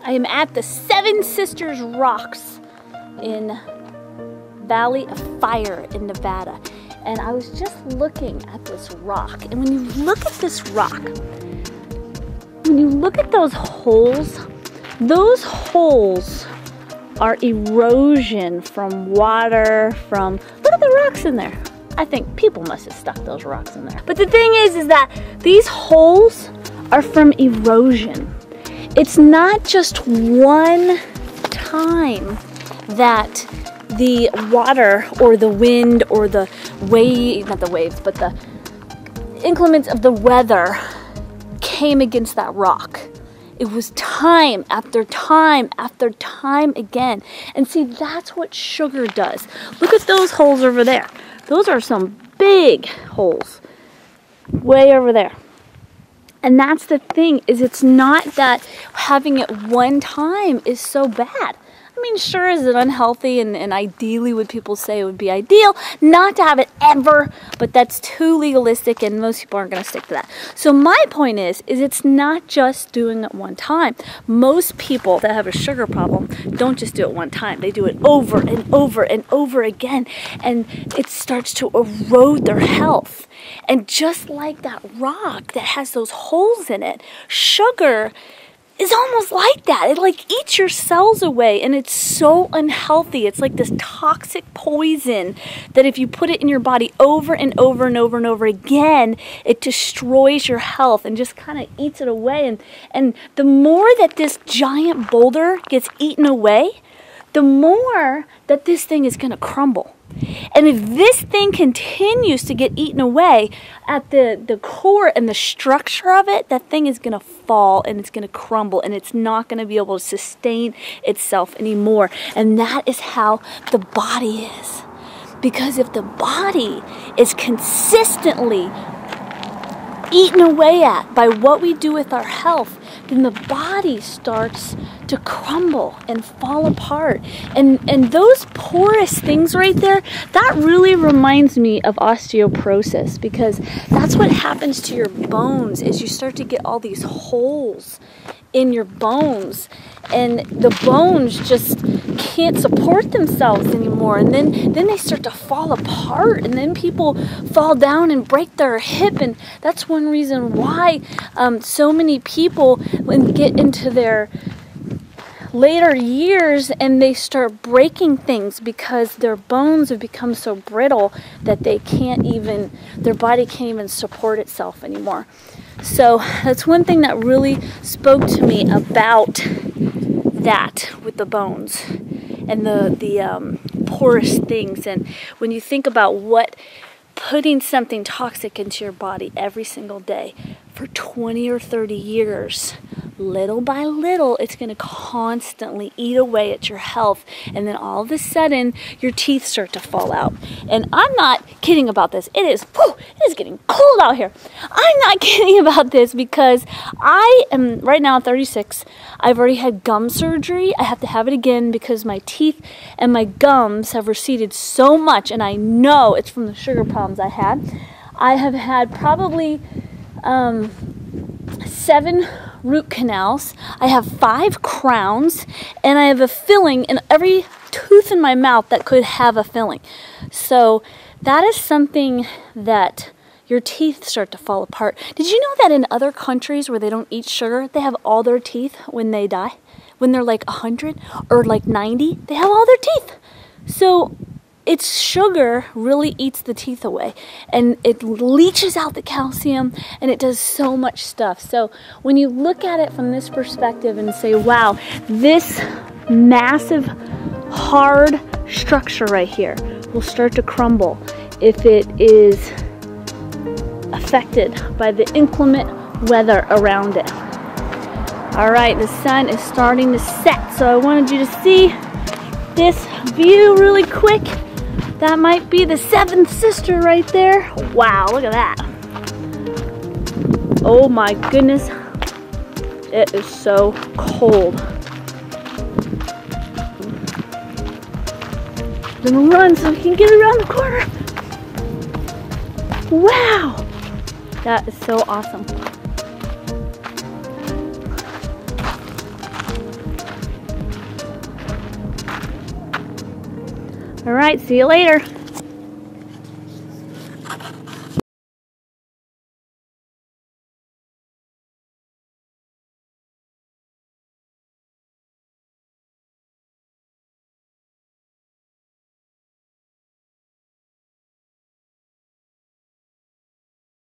I am at the Seven Sisters Rocks in Valley of Fire in Nevada. And I was just looking at this rock. And when you look at this rock, when you look at those holes are erosion from water, from, look at the rocks in there. I think people must have stuck those rocks in there. But the thing is that these holes are from erosion. It's not just one time that the water or the wind or the wave, not the waves, but the inclements of the weather came against that rock. It was time after time after time again. And see, that's what sugar does. Look at those holes over there. Those are some big holes way over there. And that's the thing, is it's not that having it one time is so bad. I mean, sure, is it unhealthy, and ideally would people say it would be ideal not to have it ever, but that's too legalistic and most people aren't going to stick to that. So my point is it's not just doing it one time. Most people that have a sugar problem don't just do it one time. They do it over and over and over again, and it starts to erode their health. And just like that rock that has those holes in it, sugar is almost like that. It like eats your cells away, and it's so unhealthy. It's like this toxic poison that if you put it in your body over and over and over and over again, it destroys your health and just kind of eats it away. And the more that this giant boulder gets eaten away, the more that this thing is going to crumble. And if this thing continues to get eaten away at the core and the structure of it, that thing is going to fall and it's going to crumble and it's not going to be able to sustain itself anymore. And that is how the body is. Because if the body is consistently eaten away at by what we do with our health, then the body starts to crumble and fall apart. And those porous things right there, that really reminds me of osteoporosis, because that's what happens to your bones is you start to get all these holes in your bones, and the bones just can't support themselves anymore, and then they start to fall apart, and then people fall down and break their hip. And that's one reason why so many people, when they get into their later years and they start breaking things, because their bones have become so brittle that they can't even, their body can't even support itself anymore. So that's one thing that really spoke to me about that with the bones and the porous things. And when you think about what putting something toxic into your body every single day for 20 or 30 years, little by little, it's going to constantly eat away at your health. And then all of a sudden, your teeth start to fall out. And I'm not kidding about this. It is getting cold out here. I'm not kidding about this, because I am right now 36. I've already had gum surgery. I have to have it again because my teeth and my gums have receded so much. And I know it's from the sugar problems I had. I have had probably 7 root canals. I have 5 crowns, and I have a filling in every tooth in my mouth that could have a filling. So that is something that your teeth start to fall apart. Did you know that in other countries where they don't eat sugar, they have all their teeth when they die? When they're like 100 or like 90, they have all their teeth. So it's sugar really eats the teeth away, and it leaches out the calcium, and it does so much stuff. So when you look at it from this perspective and say, wow, this massive hard structure right here will start to crumble if it is affected by the inclement weather around it. All right, the sun is starting to set, so I wanted you to see this view really quick. That might be the seventh sister right there. Wow, look at that. Oh my goodness. It is so cold. I'm gonna run so we can get around the corner. Wow. That is so awesome. All right, see you later.